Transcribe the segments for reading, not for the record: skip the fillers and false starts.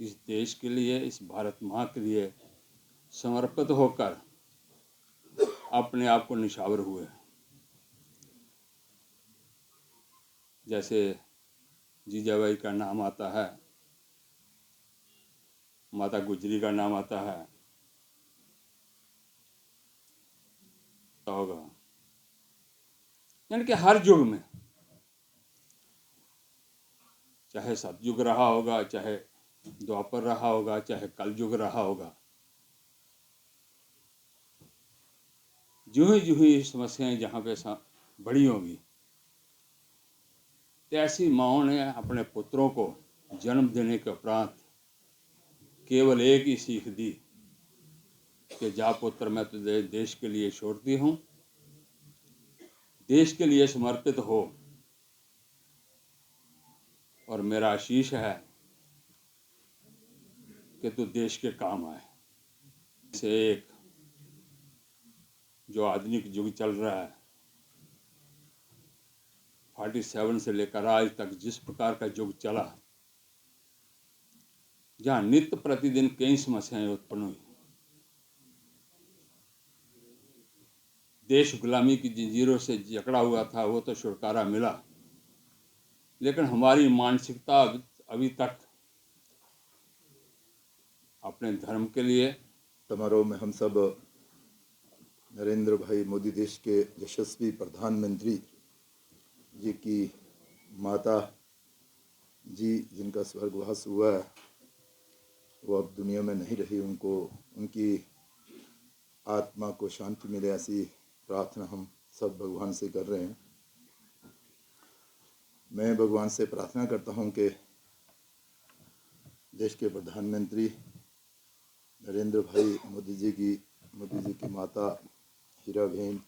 इस देश के लिए, इस भारत माँ के लिए समर्पित होकर अपने आप को निछावर हुए। जैसे जीजाबाई का नाम आता है, माता गुजरी का नाम आता है, तो होगा यानी कि हर युग में, चाहे सतयुग रहा होगा, चाहे द्वापर रहा होगा, चाहे कलयुग रहा होगा, जो ही समस्याएं जहाँ पे बड़ी होंगी, तो ऐसी माँओं ने अपने पुत्रों को जन्म देने के उपरांत केवल एक ही सीख दी कि जा पुत्र, मैं तुझे देश के लिए छोड़ती हूँ, देश के लिए समर्पित हो, और मेरा आशीष है कि तू देश के काम आए। से एक जो आधुनिक युग चल रहा है, 47 से लेकर आज तक जिस प्रकार का युग चला, जहाँ नित्य प्रतिदिन कई समस्याएं उत्पन्न हुई, देश गुलामी की जंजीरों से जकड़ा हुआ था, वो तो छुटकारा मिला, लेकिन हमारी मानसिकता अभी तक अपने धर्म के लिए। समारोह में हम सब नरेंद्र भाई मोदी, देश के यशस्वी प्रधानमंत्री जी की माता जी, जिनका स्वर्गवास हुआ है, वो अब दुनिया में नहीं रही, उनकी आत्मा को शांति मिले, ऐसी प्रार्थना हम सब भगवान से कर रहे हैं। मैं भगवान से प्रार्थना करता हूं कि देश के प्रधानमंत्री नरेंद्र भाई मोदी जी की माता हीरा बहन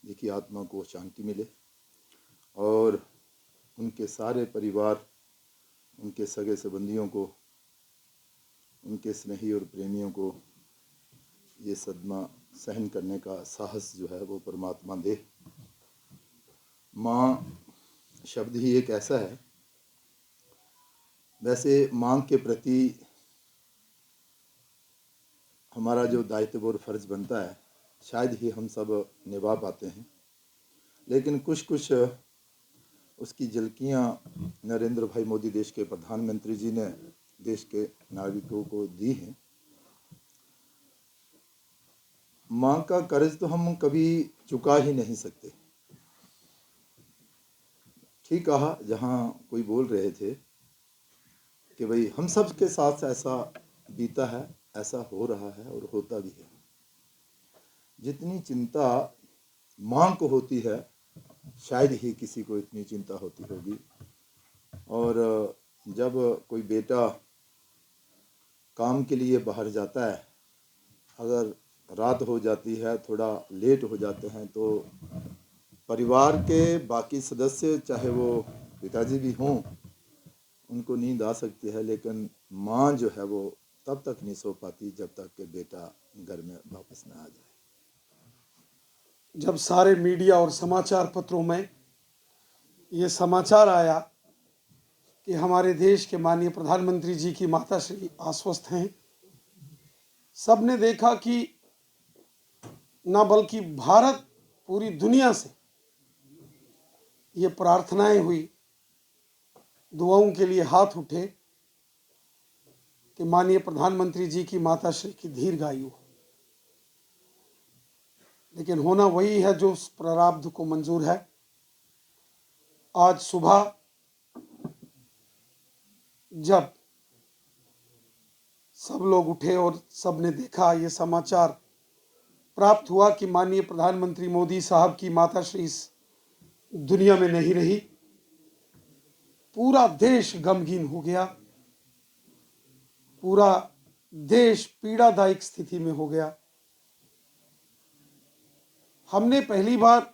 जी की आत्मा को शांति मिले, और उनके सारे परिवार, उनके सगे संबंधियों को, उनके स्नेही और प्रेमियों को ये सदमा सहन करने का साहस जो है वो परमात्मा दे। माँ शब्द ही एक ऐसा है, वैसे माँ के प्रति हमारा जो दायित्व और फर्ज बनता है, शायद ही हम सब निभा पाते हैं, लेकिन कुछ उसकी झलकियाँ नरेंद्र भाई मोदी, देश के प्रधानमंत्री जी ने देश के नागरिकों को दी हैं। माँ का कर्ज तो हम कभी चुका ही नहीं सकते। ठीक कहा जहाँ कोई बोल रहे थे कि भाई हम सब के साथ ऐसा बीता है, ऐसा हो रहा है और होता भी है। जितनी चिंता माँ को होती है, शायद ही किसी को इतनी चिंता होती होगी। और जब कोई बेटा काम के लिए बाहर जाता है, अगर रात हो जाती है, थोड़ा लेट हो जाते हैं, तो परिवार के बाकी सदस्य, चाहे वो पिताजी भी हों, उनको नींद आ सकती है, लेकिन माँ जो है वो तब तक नहीं सो पाती जब तक कि बेटा घर में वापस ना आ जाए। जब सारे मीडिया और समाचार पत्रों में ये समाचार आया कि हमारे देश के माननीय प्रधानमंत्री जी की माता श्री अस्वस्थ हैं, सबने देखा कि न बल्कि भारत, पूरी दुनिया से ये प्रार्थनाएं हुई, दुआओं के लिए हाथ उठे कि माननीय प्रधानमंत्री जी की माता श्री की दीर्घायु हो। लेकिन होना वही है जो उस प्रारब्ध को मंजूर है। आज सुबह जब सब लोग उठे और सबने देखा, ये समाचार प्राप्त हुआ कि माननीय प्रधानमंत्री मोदी साहब की माता श्री इस दुनिया में नहीं रही, पूरा देश गमगीन हो गया, पूरा देश पीड़ादायक स्थिति में हो गया। हमने पहली बार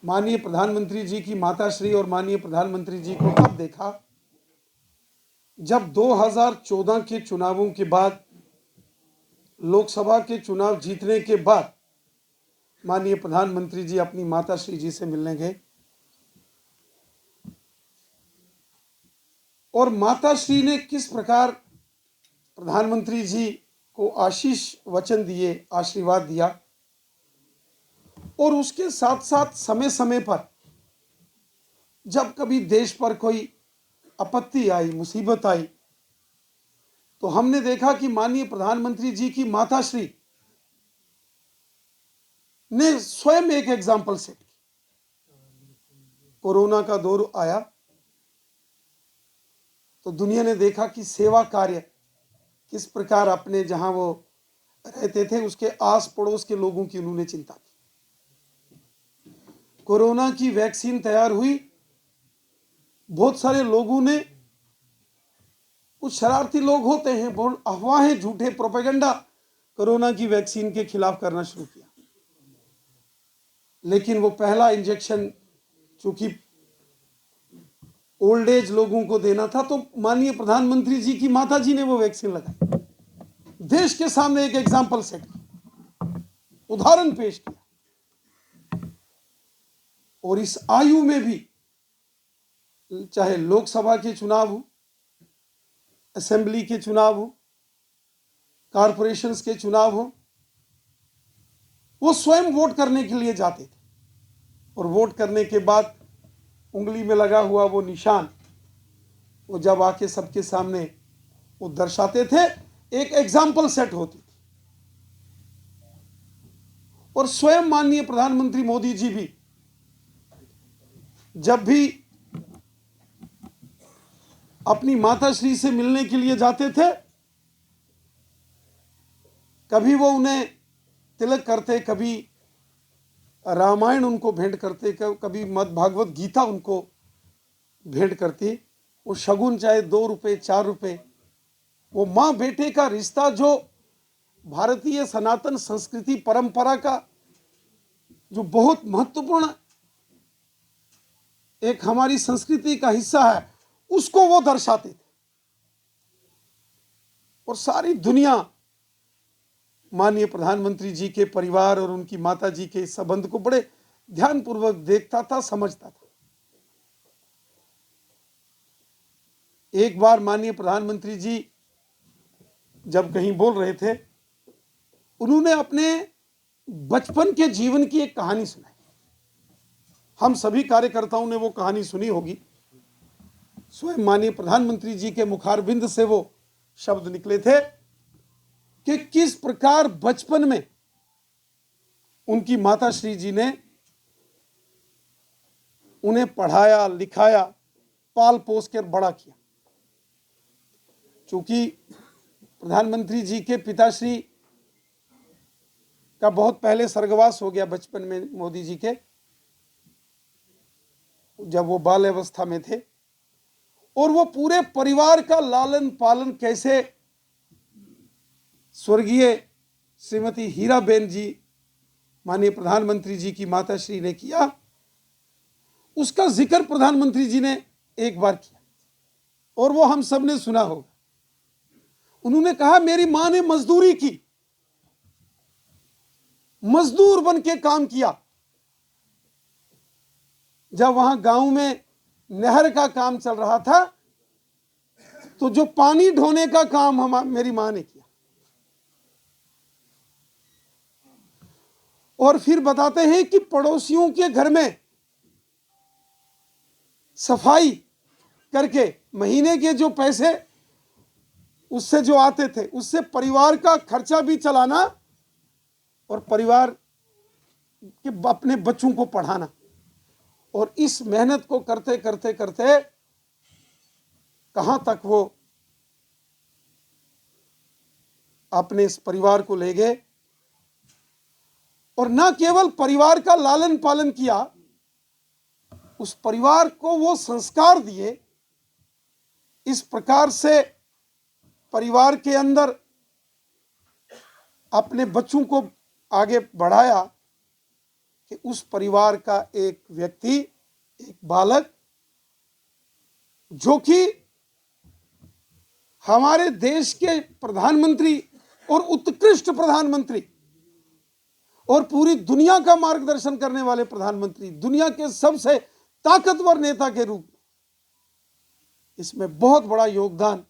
माननीय प्रधानमंत्री जी की माता श्री और माननीय प्रधानमंत्री जी को तब देखा जब 2014 के चुनावों के बाद, लोकसभा के चुनाव जीतने के बाद, माननीय प्रधानमंत्री जी अपनी माता श्री जी से मिलने गए। और माता श्री ने किस प्रकार प्रधानमंत्री जी को आशीष वचन दिए, आशीर्वाद दिया, और उसके साथ साथ समय समय पर जब कभी देश पर कोई आपत्ति आई, मुसीबत आई, तो हमने देखा कि माननीय प्रधानमंत्री जी की माता श्री ने स्वयं एक एग्जाम्पल सेट की। कोरोना का दौर आया तो दुनिया ने देखा कि सेवा कार्य किस प्रकार अपने जहां वो रहते थे उसके आस पड़ोस के लोगों की उन्होंने चिंता की। कोरोना की वैक्सीन तैयार हुई, बहुत सारे लोगों ने, कुछ शरारती लोग होते हैं, बहुत अफवाहें, झूठे प्रोपेगेंडा कोरोना की वैक्सीन के खिलाफ करना शुरू किया। लेकिन वो पहला इंजेक्शन चूंकि ओल्ड एज लोगों को देना था, तो माननीय प्रधानमंत्री जी की माता जी ने वो वैक्सीन लगाई, देश के सामने एक एग्जाम्पल सेट किया, उदाहरण पेश किया। और इस आयु में भी, चाहे लोकसभा के चुनाव हो, असेंबली के चुनाव हो, कॉरपोरेशंस के चुनाव हो, वो स्वयं वोट करने के लिए जाते थे। और वोट करने के बाद उंगली में लगा हुआ वो निशान, वो जब आके सबके सामने वो दर्शाते थे, एक एग्जाम्पल सेट होती थी। और स्वयं माननीय प्रधानमंत्री मोदी जी भी जब भी अपनी माता श्री से मिलने के लिए जाते थे, कभी वो उन्हें तिलक करते, कभी रामायण उनको भेंट करते, कभी मद् भागवत गीता उनको भेंट करती। वो शगुन चाहे 2 रुपए 4 रुपए, वो माँ बेटे का रिश्ता जो भारतीय सनातन संस्कृति परंपरा का जो बहुत महत्वपूर्ण एक हमारी संस्कृति का हिस्सा है, उसको वो दर्शाते थे। और सारी दुनिया माननीय प्रधानमंत्री जी के परिवार और उनकी माता जी के संबंध को बड़े ध्यानपूर्वक देखता था, समझता था। एक बार माननीय प्रधानमंत्री जी जब कहीं बोल रहे थे, उन्होंने अपने बचपन के जीवन की एक कहानी सुनाई। हम सभी कार्यकर्ताओं ने वो कहानी सुनी होगी। स्वयं माननीय प्रधानमंत्री जी के मुखारबिंद से वो शब्द निकले थे कि किस प्रकार बचपन में उनकी माता श्री जी ने उन्हें पढ़ाया, लिखाया, पाल पोस कर बड़ा किया। चूंकि प्रधानमंत्री जी के पिताश्री का बहुत पहले स्वर्गवास हो गया बचपन में मोदी जी के, जब वो बाल अवस्था में थे, और वो पूरे परिवार का लालन पालन कैसे स्वर्गीय श्रीमती हीराबेन जी माननीय प्रधानमंत्री जी की माता श्री ने किया, उसका जिक्र प्रधानमंत्री जी ने एक बार किया और वो हम सब ने सुना होगा। उन्होंने कहा, मेरी मां ने मजदूरी की, मजदूर बन के काम किया। जब वहां गांव में नहर का काम चल रहा था, तो जो पानी ढोने का काम मेरी मां ने किया। और फिर बताते हैं कि पड़ोसियों के घर में सफाई करके महीने के जो पैसे उससे जो आते थे, उससे परिवार का खर्चा भी चलाना और परिवार के अपने बच्चों को पढ़ाना। और इस मेहनत को करते करते करते कहां तक वो अपने इस परिवार को ले गए, और न केवल परिवार का लालन पालन किया, उस परिवार को वो संस्कार दिए, इस प्रकार से परिवार के अंदर अपने बच्चों को आगे बढ़ाया कि उस परिवार का एक व्यक्ति, एक बालक, जो कि हमारे देश के प्रधानमंत्री और उत्कृष्ट प्रधानमंत्री और पूरी दुनिया का मार्गदर्शन करने वाले प्रधानमंत्री, दुनिया के सबसे ताकतवर नेता के रूप में इसमें बहुत बड़ा योगदान